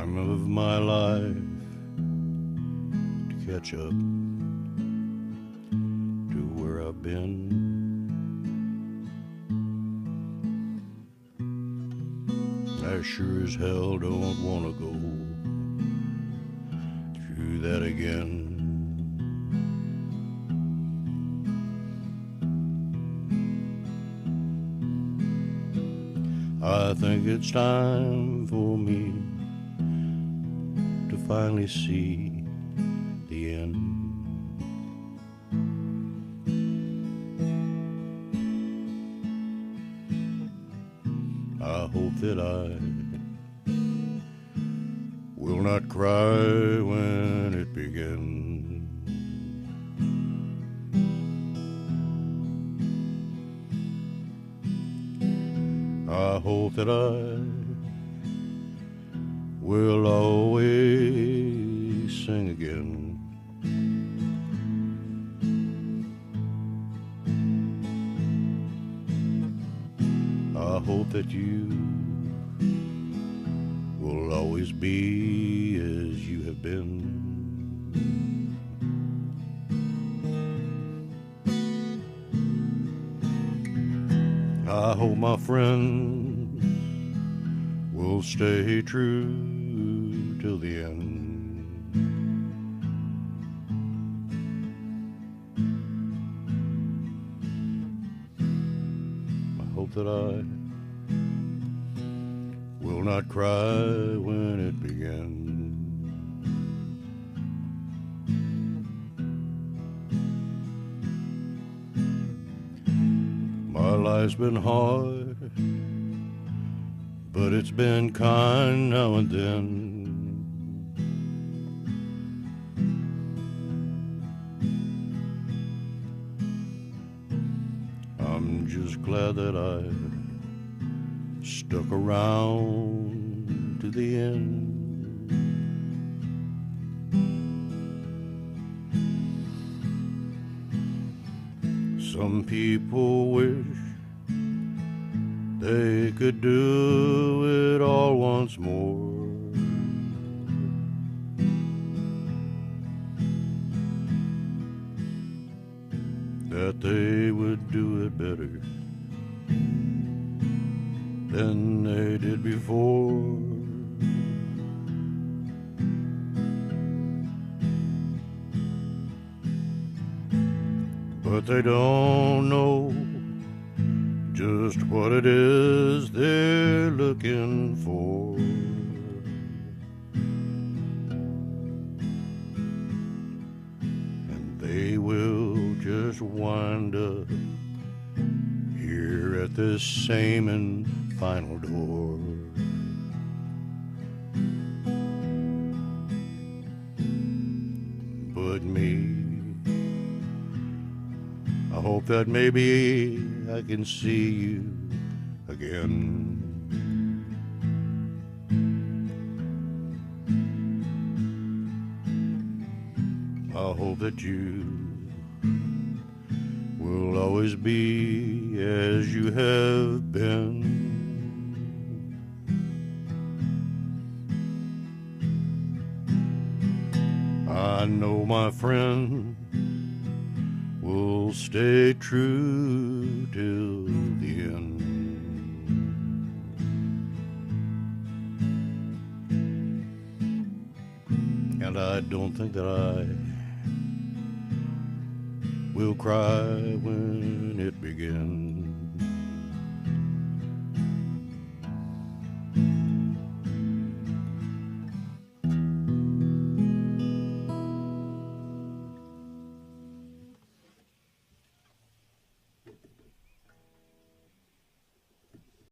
time of my life to catch up to where I've been. I sure as hell don't want to go through that again. I think it's time for me to finally see the end. I hope that I will not cry when it begins. I hope that I will always sing again. I hope that you will always be as you have been. I hope my friends will stay true till the end. I hope that I will not cry when it begins. My life's been hard, but it's been kind now and then. I'm just glad that I stuck around to the end. Some people wish they could do it all once more. That they would do it better than they did before. But they don't know just what it is they're looking for. And they will just wind up here at this same and final door. But me, I hope that maybe I can see you again. I hope that you will always be as you have been. I know my friend will stay true till the end. And I don't think that I will cry when it begins.